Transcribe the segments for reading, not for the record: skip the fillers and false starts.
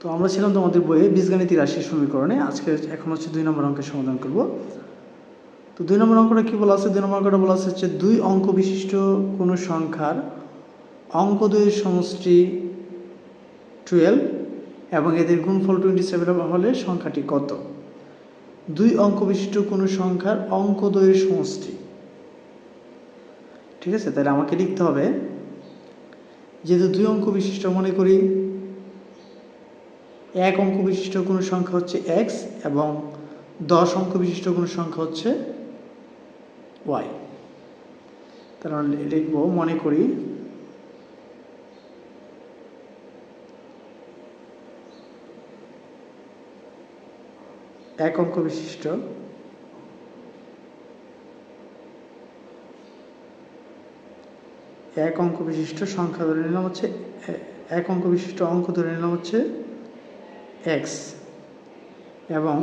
তো আমরা ছিলাম তোমাদের বইয়ে বীজগণিত রাশির সমীকরণে। আজকে এখন হচ্ছে 2 নম্বর অঙ্কের সমাধান করব। তো 2 নম্বর অঙ্কটা কি বলা আছে? 2 নম্বর অঙ্কটা বলা আছে হচ্ছে 2 অঙ্ক বিশিষ্ট কোনো সংখ্যার অঙ্কদ্বয়ের সমষ্টি 12 এবং এদের গুণফল 27 হলে সংখ্যাটি কত? 2 অঙ্ক বিশিষ্ট কোনো সংখ্যার অঙ্কদ্বয়ের সমষ্টি, ঠিক আছে? তাহলে আমাকে লিখতে হবে, যেহেতু 2 অঙ্ক বিশিষ্ট, মনে করি 1 অঙ্ক বিশিষ্ট কোনো সংখ্যা হচ্ছে x এবং 10 অঙ্ক বিশিষ্ট কোনো সংখ্যা হচ্ছে y। তাহলে লিখব, মনে করি এক অঙ্ক বিশিষ্ট সংখ্যা ধরে নিলাম হচ্ছে, এক অঙ্ক বিশিষ্ট অঙ্ক ধরে নিলাম হচ্ছে x এবং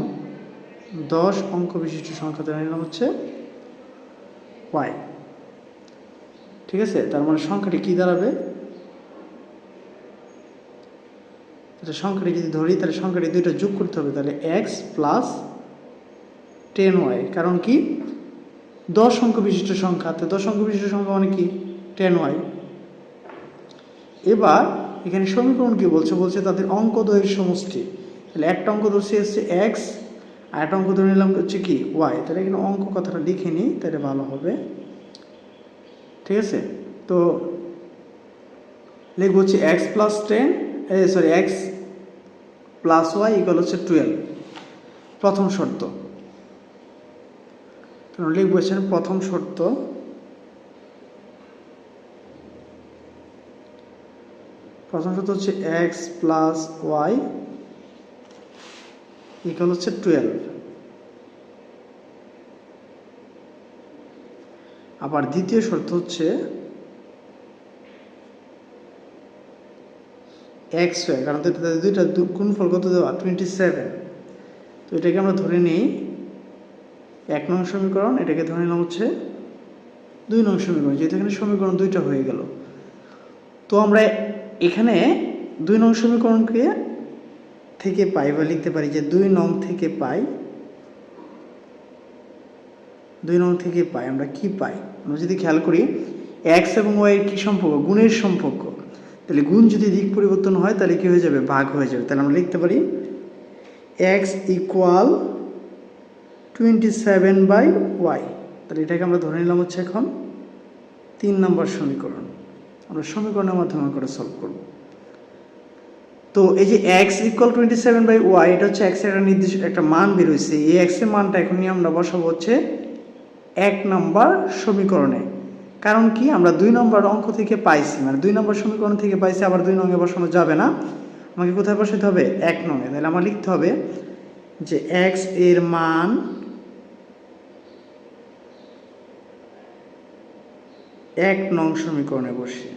10 অঙ্ক বিশিষ্ট সংখ্যা ধরে নিলাম হচ্ছে y, ঠিক আছে? তার মানে সংখ্যাটি কি দাঁড়াবে? সংখ্যাটি যদি ধরি তাহলে সংখ্যাটি দুইটা যোগ করতে হবে, তাহলে x প্লাস 10y। কারণ কি 10 অঙ্ক বিশিষ্ট সংখ্যা, তো 10 অঙ্ক বিশিষ্ট সংখ্যা মানে কি 10y। এবার এখানে সমীকরণ কি বলছে? বলছে তাদের অঙ্কদ্বয়ের সমষ্টি। তাহলে একটা অঙ্ক ধরছি হচ্ছে x আর একটা অঙ্ক ধরে নিলাম হচ্ছে কি y। তাহলে এখানে অঙ্ক কথাটা লিখে নিই, তাহলে ভালো হবে, ঠিক আছে? তো লিখব হচ্ছে x plus 10 x plus y equal হচ্ছে 12, প্রথম শর্ত। লিখব এখানে প্রথম শর্ত, হচ্ছে x প্লাস y ইকুয়াল হচ্ছে 12। আবার দ্বিতীয় শর্ত হচ্ছে x y, কারণ দুইটা গুণফল কত দেওয়া 27। তো এটাকে আমরা ধরে নিই 1 নং সমীকরণ, এটাকে ধরে নিলাম হচ্ছে 2 নং সমীকরণ, যেহেতু এখানে সমীকরণ দুইটা হয়ে গেল। তো আমরা এখানে 2 নং সমীকরণকে থেকে পাই বা লিখতে পারি যে 2 নং থেকে পাই আমরা কি পাই? আমরা যদি খেয়াল করি x এবং y এর কি সম্পর্ক? গুণের সম্পর্ক। তাহলে গুণ যদি দিক পরিবর্তন হয় তাহলে কি হয়ে যাবে? ভাগ হয়ে যাবে। তাহলে আমরা লিখতে পারি x ইকুয়াল 27/y। তাহলে এটাকে আমরা ধরে নিলাম হচ্ছে এখন 3 নম্বর সমীকরণ। আমরা সমীকরণের মাধ্যমে করে সলভ করব। তো এই যে x ইকুয়াল 27/y, এটা হচ্ছে x এর একটা নির্দিষ্ট একটা মান বের হয়েছে। এই x এর মানটা এখন নিয়ে আমরা বসাবো হচ্ছে 1 নম্বর সমীকরণে। কারণ কি আমরা 2 নম্বর অঙ্ক থেকে পাইছি, মানে 2 নম্বর সমীকরণ থেকে পাইছি, আবার 2 নঙে বসানো যাবে না, আমাকে কোথায় বসাতে হবে? 1 নঙে। তাহলে আমার লিখতে হবে যে x এর মান 1 নং সমীকরণে বসে।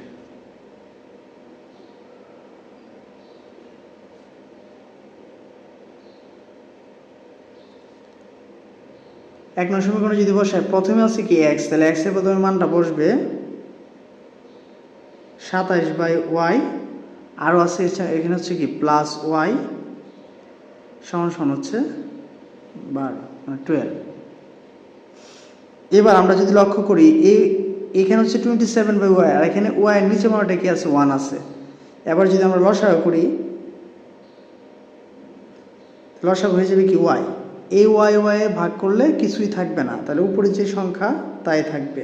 এক নং সমীকরণে যদি বসায়, প্রথমে আছে কি x, তাহলে x এর প্রথমে মানটা বসবে 27/y, আরও আছে এখানে হচ্ছে কি প্লাস y সমান হচ্ছে 12, মানে 12। এবার আমরা যদি লক্ষ্য করি এখানে হচ্ছে 27/y, আর এখানে y এর নিচে মানটা কি আছে? 1 আছে। এবার যদি আমরা লসাগু করি, লসাগু হয়ে যাবে কি y। এই y এ ভাগ করলে কিছুই থাকবে না, তাহলে উপরে যে সংখ্যা তাই থাকবে।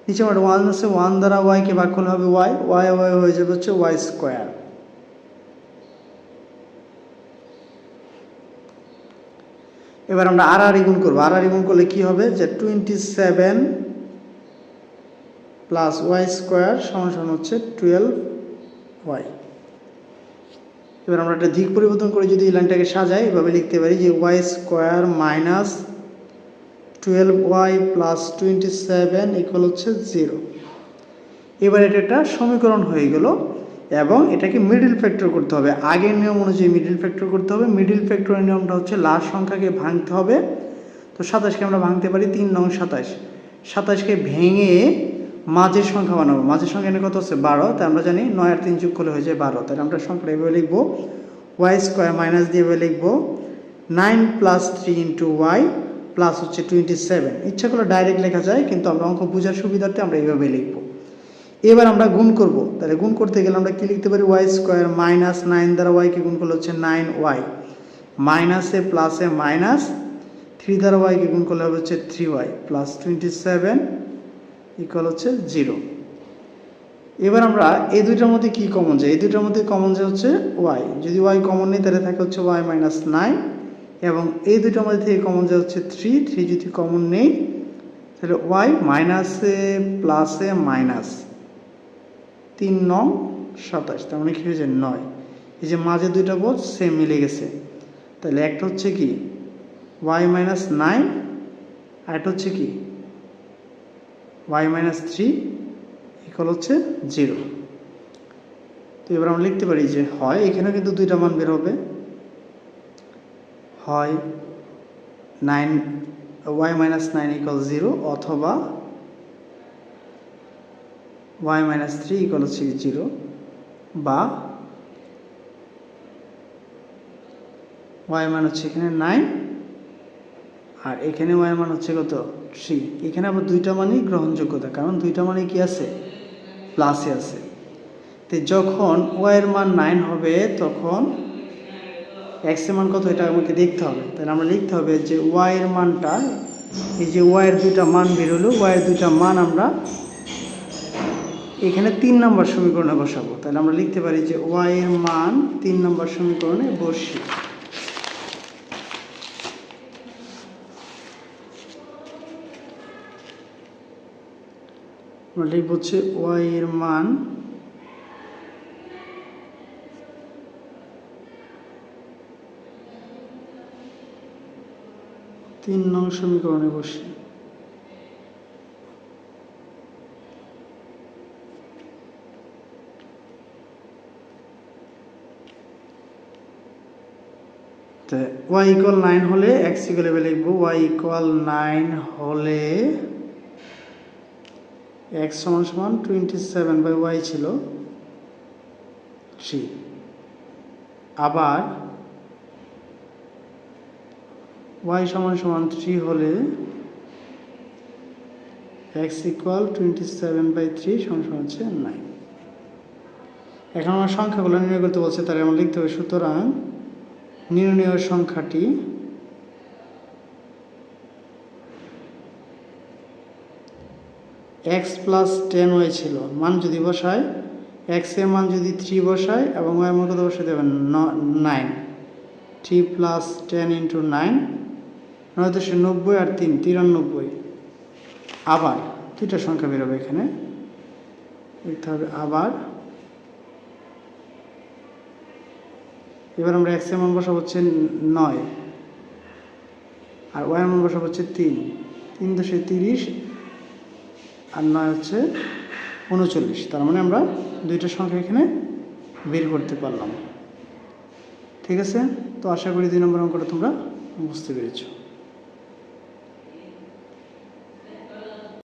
নিচে আমার 1 আছে, 1 দ্বারা y কে ভাগ করলে হবে y হয়ে যাবে হচ্ছে y স্কোয়ার। এবার আমরা আর গুণ করবো। আর গুণ করলে কি হবে? যে 27 প্লাস y স্কোয়ার সমান হচ্ছে 12y। এবার আমরা একটা দিক পরিবর্তন করে যদি এই লাইনটাকে সাজাই, এভাবে লিখতে পারি যে y square minus 12y plus 27 equal হচ্ছে 0। এবার এটা একটা সমীকরণ হয়ে গেল এবং এটাকে মিডল ফ্যাক্টর করতে হবে। আগের নিয়ম অনুযায়ী মিডল ফ্যাক্টর করতে হবে। মিডল ফ্যাক্টরের নিয়মটা হচ্ছে লাস্ট সংখ্যাকে ভাঙতে হবে। তো 27কে আমরা ভাঙতে পারি 3 নং 27। 27কে ভেঙে মাঝের সংখ্যা বানাবো। মাঝের সংখ্যা এখানে কত হচ্ছে 12, তাই আমরা জানি 9 আর 3 যোগ করলে হয়ে যায় 12। তাহলে আমরা সংখ্যাটা এভাবে লিখবো, ওয়াই স্কোয়ার মাইনাস দিয়ে এভাবে লিখবো 9 + 3 × y প্লাস হচ্ছে 27। ইচ্ছা করলে ডাইরেক্ট লেখা যায়, কিন্তু আমরা অঙ্ক বোঝার সুবিধার্থে আমরা এইভাবে লিখবো। এবার আমরা গুণ করব। তাহলে গুণ করতে গেলে আমরা কি লিখতে পারি, ওয়াই স্কোয়ার মাইনাস 9 দ্বারা ওয়াইকে গুণ করলে হচ্ছে 9y, মাইনাসে প্লাসে মাইনাস 3 দ্বারা ওয়াইকে গুণ করলে হবে হচ্ছে 3y প্লাস 27 ইকুয়াল হচ্ছে 0। এবার আমরা এই দুইটার মধ্যে কি কমন যায়, এই দুইটার মধ্যে কমন যায় হচ্ছে ওয়াই। যদি ওয়াই কমন নেই তাহলে থাকে হচ্ছে ওয়াই মাইনাস 9, এবং এই দুইটার মধ্যে থেকে কমন যায় হচ্ছে 3 যদি কমন নেই তাহলে ওয়াই মাইনাসে প্লাসে মাইনাস 3 × 9 = 27, তার মানে কি হয়ে যায় 9। এই যে মাঝে দুইটা পদ সেম মিলে গেছে, তাহলে একটা হচ্ছে কি ওয়াই মাইনাস 9, আর একটা হচ্ছে কি ওয়াই মাইনাস 3 ইকুয়াল হচ্ছে 0। তো এবার আমরা লিখতে পারি যে হয় এখানে কিন্তু দুইটা মান বের হবে, হয় 9 ওয়াই মাইনাস 9 ইকুয়াল 0, অথবা y মাইনাস 3 ইকুয়াল হচ্ছে 0, বা y মান হচ্ছে এখানে 9 আর এখানে y মান হচ্ছে কত 3। এখানে আবার দুইটা মানই গ্রহণযোগ্যতা, কারণ দুইটা মানে কি আছে প্লাসে আছে। তো যখন y এর মান 9 হবে তখন x এর মান কত এটা আমাকে দেখতে হবে। তাহলে আমরা লিখতে হবে যে y এর মানটা, এই যে y এর দুইটা মান বের হলো, y এর দুইটা মান আমরা এখানে 3 নম্বর সমীকরণে বসাবো। তাহলে আমরা লিখতে পারি যে y এর মান 3 নম্বর সমীকরণে বসি। আমরা লিখব হচ্ছে y এর মান 3 নং সমীকরণে বসি। y = 9 হলে x = লিখবো y = 9 হলে x = 27/y ছিল 3। আবার y = 3 হলে x = 27/3 হচ্ছে 9। এখন আমরা সংখ্যাগুলো নির্ণয় করতে বলছে, তাহলে আমরা লিখতে হবে সুতরাং নির্ণয় সংখ্যাটি x + 10y ছিল। মান যদি বসায়, x এর মান যদি 3 বসায় এবং y এর মান কত বসাতে হবে 9, 3 + 10 × 9 90 আর 3 93। আবার দুইটা সংখ্যা বেরোবে, এখানে লিখতে হবে আবার। এবার আমরা x এর মান বসাবো হচ্ছে 9 আর y এর মান বসাবো হচ্ছে 3, 3 × 30 আর 9 হচ্ছে 39। তার মানে আমরা দুইটা সংখ্যা এখানে বের করতে পারলাম। ঠিক আছে, তো আশা করি 2 নম্বর অঙ্কটা তোমরা বুঝতে পেরেছো।